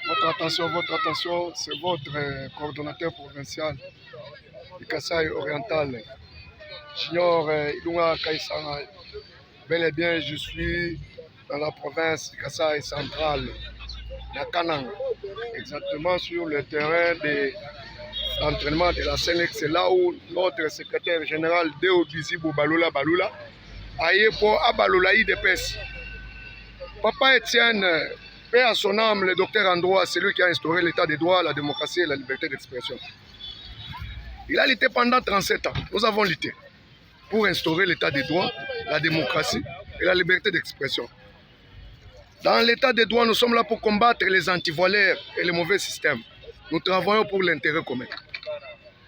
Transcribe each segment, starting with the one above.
Votre attention, c'est votre coordonnateur provincial du Kasaï oriental. Junior Ilunga Kaïsanga. Bel et bien, je suis dans la province du Kasaï centrale, la Kanang, exactement sur le terrain d'entraînement de la Sénèque. C'est là où notre secrétaire général Deo Bizibou Baloula a eu pour Abaloula IDPS. Papa Étienne, paix à son âme, le docteur en droit, c'est lui qui a instauré l'état des droits, la démocratie et la liberté d'expression. Il a lutté pendant 37 ans. Nous avons lutté pour instaurer l'état des droits, la démocratie et la liberté d'expression. Dans l'état des droits, nous sommes là pour combattre les antivolaires et les mauvais systèmes. Nous travaillons pour l'intérêt commun.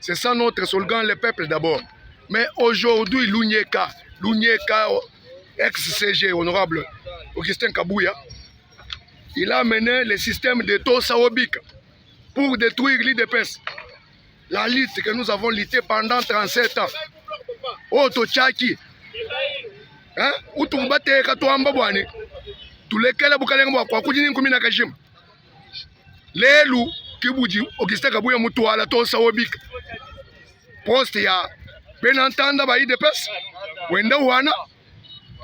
C'est ça notre slogan, le peuple d'abord. Mais aujourd'hui, Lunyeka, ex-CG, honorable Augustin Kabouya, il a mené le système de Tosawobik pour détruire l'IDPS. La lutte que nous avons luttée pendant 37 ans. Oto Tchaki. Hein? Utubate Katoamba Bwane. Tulekele Bukalenga kwa kujini kumina kashim. Lelu Kibuji Augustin Kabouya Mutuala Tosawobik. Poste ya Benantanda ba IDPS. Wenda wana.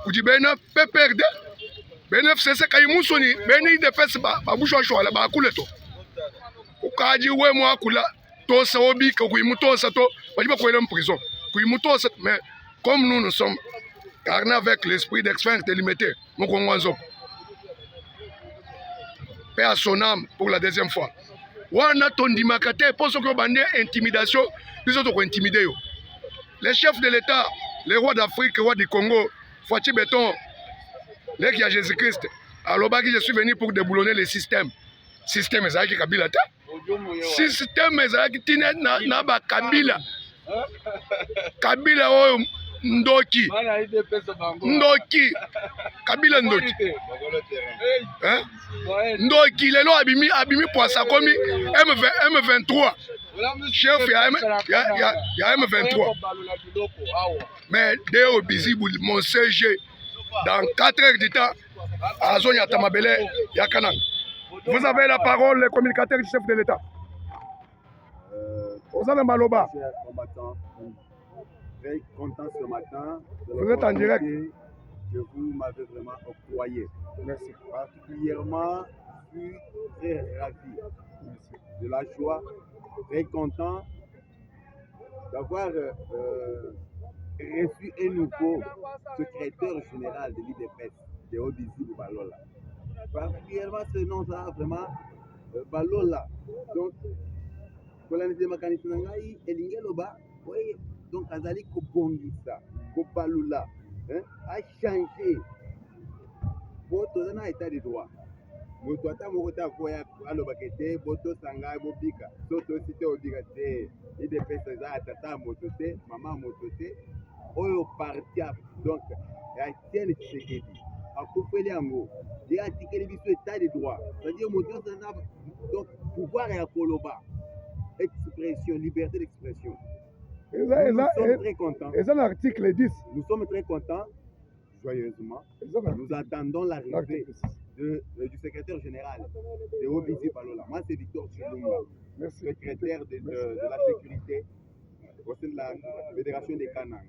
Kujibena PPRD. BNFCC Kaimusoni. Beni IDPS babushwa shwala ba kuleto. Ukaji we mwakula. Tosa Obika, Kouimoutosa, on va en prison. Kouimoutosa, mais comme nous sommes carnés avec l'esprit d'expérience délimité, nous avons paix à son âme pour la deuxième fois. Wana Tondimakate, pour ce qu'on a intimidation, nous autres intimider. Les chefs de l'État, les rois d'Afrique, les rois du Congo, Fati Béton, les qui a Jésus-Christ, alors je suis venu pour déboulonner le système. Système ezalaki kabila te. Système ezalaki tina na ba kabila. Kabila oyo ndoki. Ndoki. Kabila ndoki. Hein? Ndoki lelo abimi poisa komi M23. Chef ya M23. Mais Deo Bizibou mon CG dans 4 heures du temps à zone ya Tamabele ya Kanang. Vous avez la parole, le communicateur du chef de l'État. Vous avez Maloba. Très content ce matin. Vous êtes en direct. Que vous m'avez vraiment octroyé. Merci. Particulièrement, je suis très ravi de la joie, très content d'avoir reçu un nouveau secrétaire général de l'IDPS, Deo Bizibou Balola. Particulièrement ce nom-là, vraiment, Balola. Donc, colonisé mécanisme nangai, Elingeloba, oui, donc Azali Kobongisa, Kobalula, a changé. Boto na état de droit. Moto ata mokota koya alobakete, boto sanga bobika. Soto site obika te, IDPS za tata moto te, maman moto te. Oyo parti donc, ya tienne Tshisekedi. Akufeli yango. Il a indiqué l'état de droit. C'est-à-dire donc pouvoir et à Koloba. Expression, liberté d'expression. Nous sommes très contents. Et ça l'article 10. Nous sommes très contents, joyeusement. Nous attendons l'arrivée du secrétaire général de Obisi Balola. Moi, c'est Victor Chilunga, secrétaire de la sécurité au sein de la Fédération des Kanang.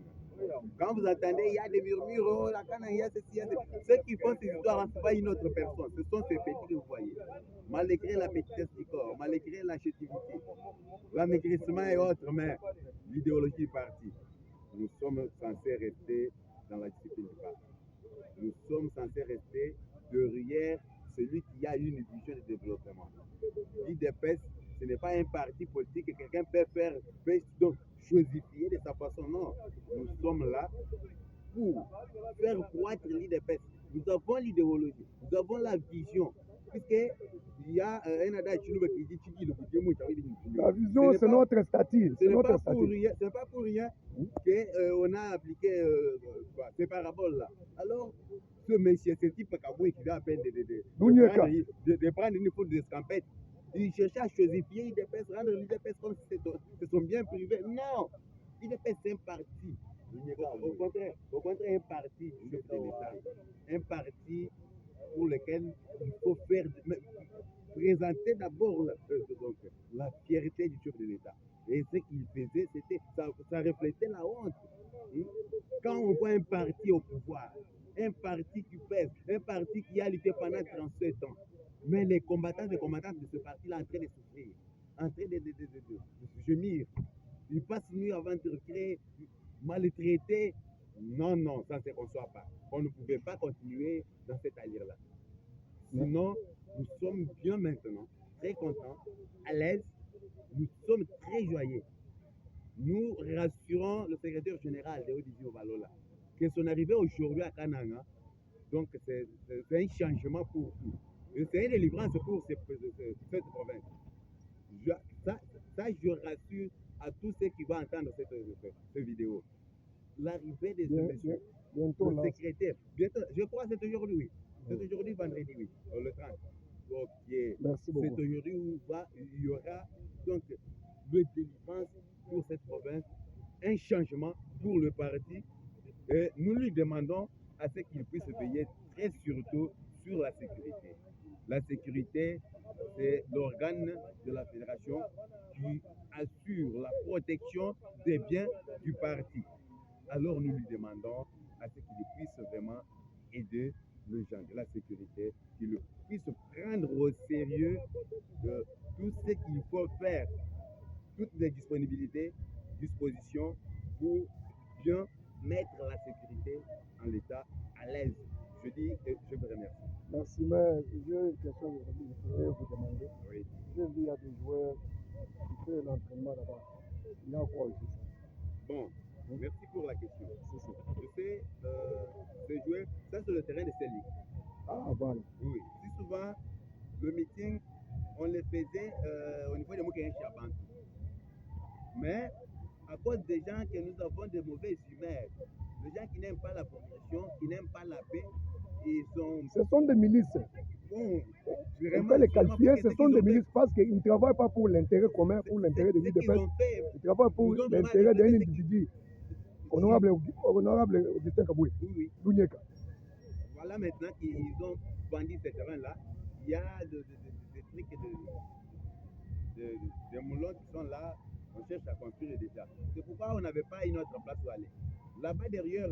Quand vous attendez, il y a des murmures, oh, la canne, il y a ceci, il y a ceci. Ceux qui font ces histoires, ce n'est pas une autre personne. Ce sont ces petits que vous voyez. Malgré la petitesse du corps, malgré la chétivité, l'amaigrissement et autres, mais l'idéologie est partie. Nous sommes censés rester dans la discipline du parti. Nous sommes censés rester derrière celui qui a une vision de développement. L'IDPS, ce n'est pas un parti politique que quelqu'un peut faire, donc choisifier de sa façon. Non, nous sommes là pour faire croître l'IDPS. Nous avons l'idéologie, nous avons la vision. Puisqu'il y a un adage qui dit la vision, c'est notre statut. Ce n'est pas pour rien qu'on a appliqué ces paraboles-là. Alors, ce monsieur, ce type Kaboué qui vient à peine de prendre une faute d'escampette, il cherchait à chosifier l'IDPS, rendre l'IDPS comme si c'est son bien privé. Non, l'IDPS c'est un parti. Au contraire, un parti du chef de l'État. Un parti pour lequel il faut faire. présentait d'abord la fierté du chef de l'État. Et ce qu'il faisait, ça reflétait la honte. Quand on voit un parti au pouvoir, un parti qui pèse, un parti qui a lutté pendant 37 ans, mais les combattants et combattantes de ce parti-là en train de souffrir, en train de se gémir. Ils passent nuit avant de créer, maltraités. Non, non, ça ne se conçoit pas. On ne pouvait pas continuer dans cette allure-là. Sinon, nous sommes bien maintenant, très contents, à l'aise, nous sommes très joyeux. Nous rassurons le secrétaire général de Odizio Balola que son arrivée aujourd'hui à Kananga, donc c'est un changement pour tout. C'est une délivrance pour cette province. Ça, je rassure à tous ceux qui vont entendre cette vidéo. L'arrivée des messieurs, le secrétaire, bientôt, je crois que c'est aujourd'hui, oui. C'est aujourd'hui, vendredi, oui, le 30. Donc, c'est aujourd'hui où il y aura donc le délivrance pour cette province, un changement pour le parti. Et nous lui demandons à ce qu'il puisse veiller très surtout sur la sécurité. La sécurité, c'est l'organe de la fédération qui assure la protection des biens du parti. Alors nous lui demandons à ce qu'il puisse vraiment aider les gens de la sécurité, qu'il puisse prendre au sérieux tout ce qu'il faut faire, toutes les dispositions pour bien mettre la sécurité en l'état à l'aise. Je dis et je vous remercie. Merci, mais j'ai une question que je pourrais vous demander. Oui. J'ai vu il y a des joueurs qui font l'entraînement là-bas. Il y a quoi aussi? Bon, merci pour la question. Je sais, ces joueurs, ça c'est le terrain de Céline. Ah, voilà. Oui, si souvent, le meeting, on le faisait au niveau de Moukhen Chaban. Mais à cause des gens que nous avons de mauvaises humeurs, des gens qui n'aiment pas la progression, qui n'aiment pas la paix, ce sont des milices. Bon, on peut les qualifier, ce sont des milices parce qu'ils ne travaillent pas pour l'intérêt commun, pour l'intérêt de l'IDPS. Ils travaillent pour l'intérêt d'un individu. Honorable Augustin Kaboué. Oui. Lunyeka. Voilà maintenant qu'ils ont vendu ce terrain-là. Il y a des trucs des moulons qui sont là. On cherche à construire déjà. C'est pourquoi on n'avait pas une autre place où aller. Là-bas derrière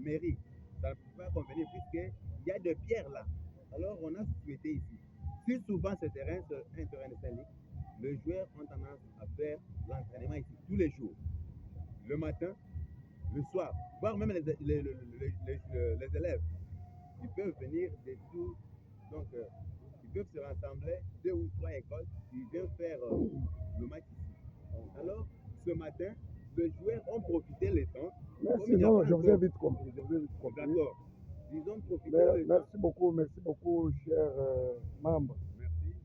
mairie, ça ne peut pas convenir puisqu'il y a des pierres là. Alors on a souhaité ici. Si souvent ce terrain, c'est un terrain de Saint-Luc, les joueurs ont tendance à faire l'entraînement ici tous les jours. Le matin, le soir, voire même les élèves. Ils peuvent venir de tout. Donc ils peuvent se rassembler 2 ou 3 écoles. Ils viennent faire le match ici. Alors, ce matin, les joueurs ont profité le temps. Merci, non, je vous ai vite compris. D'accord. Ils ont profité le temps. Merci beaucoup, chers membres. Merci.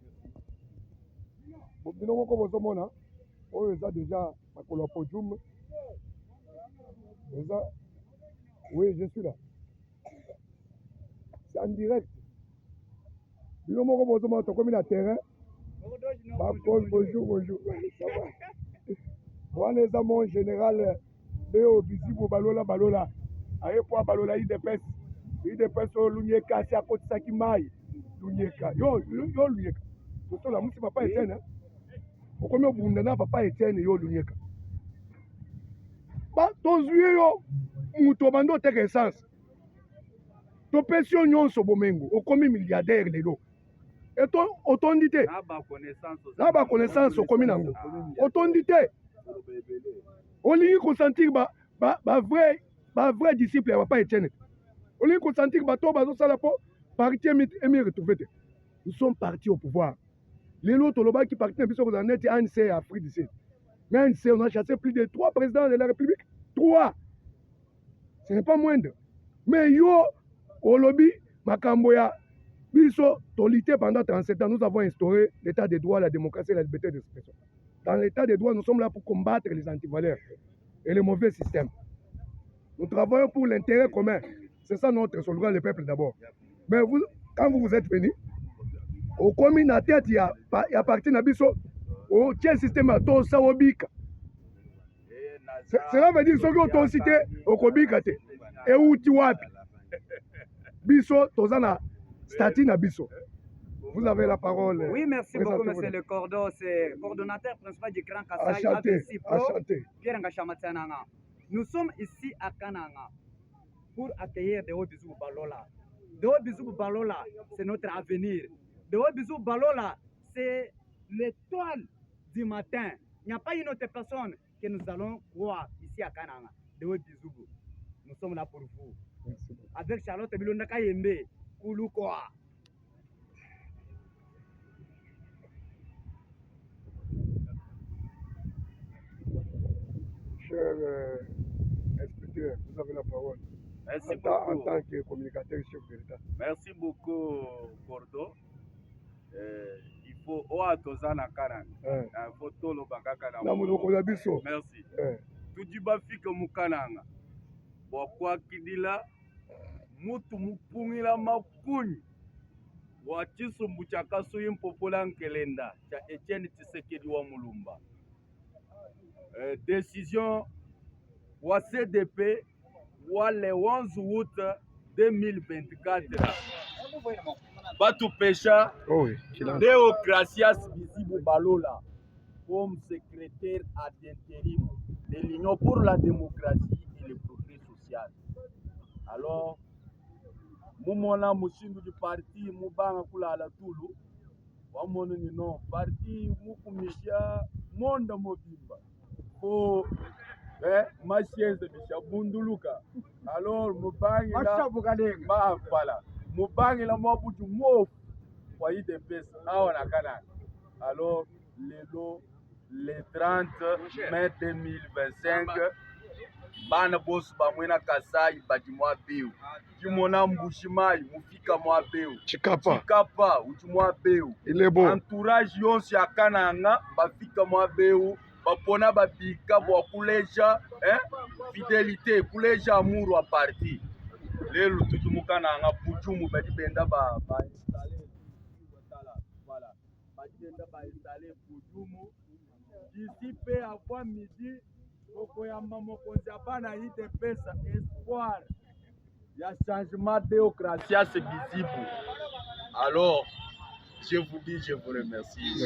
Bino comme Zomona, on les a déjà ma colopodium. Oui, je suis là. C'est en direct. Bino comme Zomona, tu as commis la terrain. Bonjour. Ça va? Wana mon général Léo Bizibu Balola aye po Balola IDPS Lunyeka si akoti saki mai Lunyeka yo Lunyeka toto la musi papa Etienne okomi obunda na papa Etienne yo Lunyeka ba tozuye yo muto bando teke essence to pension nyonso bomengo okomi milliardaire lelo eto otondi te na ba connaissance okomi nango otondi te olingi kosentir ba vrai disciple ya papa Etienne olingi kosentir bato bazosala po parti emi retrouvé te. Nous sommes partis au pouvoir lelo tolobaki parti na biso kozala neti ANC ya Afrique du Sud mais ANC on a chassé plus de 3 présidents de la République 3 ce n'est pas moindre mais yo olobi makambo ya biso tolité pendant 37 ans nous avons instauré l'état de droit la démocratie et la liberté d'expression. Dans l'état de droit, nous sommes là pour combattre les antivaleurs et les mauvais systèmes. Nous travaillons pour l'intérêt commun. C'est ça notre slogan, le peuple d'abord. Mais vous, quand vous êtes venus, au commun à tête, il y a parti Nabiso, au tiers système à Tosa Obika. Cela veut dire que ton cité au Kobika et où tu wapi. Biso, Tozana, statut Nabiso. Vous avez la parole. Oui, merci beaucoup, monsieur le Cordo. C'est coordonnateur principal du Grand Kasaï. Pierre Ngachamatsiananga. Nous sommes ici à Kananga pour accueillir Deo Bisou Balola. Deo Bisou Balola, c'est notre avenir. Deo Bisou Balola, c'est l'étoile du matin. Il n'y a pas une autre personne que nous allons voir ici à Kananga. Deo Bisou. Nous sommes là pour vous. Merci. Avec Charlotte Bilonda Kayembe, Kouloukoa. Cher inspecteur, vous avez la parole. Merci beaucoup. En tant que communicateur chef de l'État. Merci beaucoup, Cordo. Il faut Oatozana Karan. Il faut Tolo Bakakana. Merci. Tout du Bafika Mukananga. Pourquoi Kidila Mutu Mupungila Mapuni. Wachisu Mbuchakasu Impopolan Kelenda. Cha Etienne Tshisekedi wa Mulumba. Décision wa CDP wa le 11 août 2024. Batu Pécha, Déocracias Visible Balola, comme secrétaire à l'intérim de l'Union pour la démocratie et le progrès social. Alors, Moumona Mouchindu du parti Moubanga Kula la Toulou, Wamonu non, parti Moukumisha, Monde Mobimba. Oh, ma chienne de Chabunduluka. Alors, Moubanga la voilà. Moubanga la Mobutu Mouf, foyer de pèse, alors, le 30 mai 2025, Bana Boss Bamwena Kasai, Badimwa Béou. Kimona Mbushimai, Mufika Mwa Béou. Chikapa, Uchumwa Béou. Il est bon. Entourage Yonsi Akananga, Bafika Mwa Béou. Bapona Babika, Bokuleja, fidélité, Kuleja Amour à parti. Les Lutuumukananga, Puchumu, Badibenda ba installé. Voilà. Badibenda ba installé Puchumu. D'ici peu avant midi, Okoyamba Mokonzi Abana Ite Pesa espoir. Il y a changement déocratie, c'est visible. Alors, je vous dis, je vous remercie.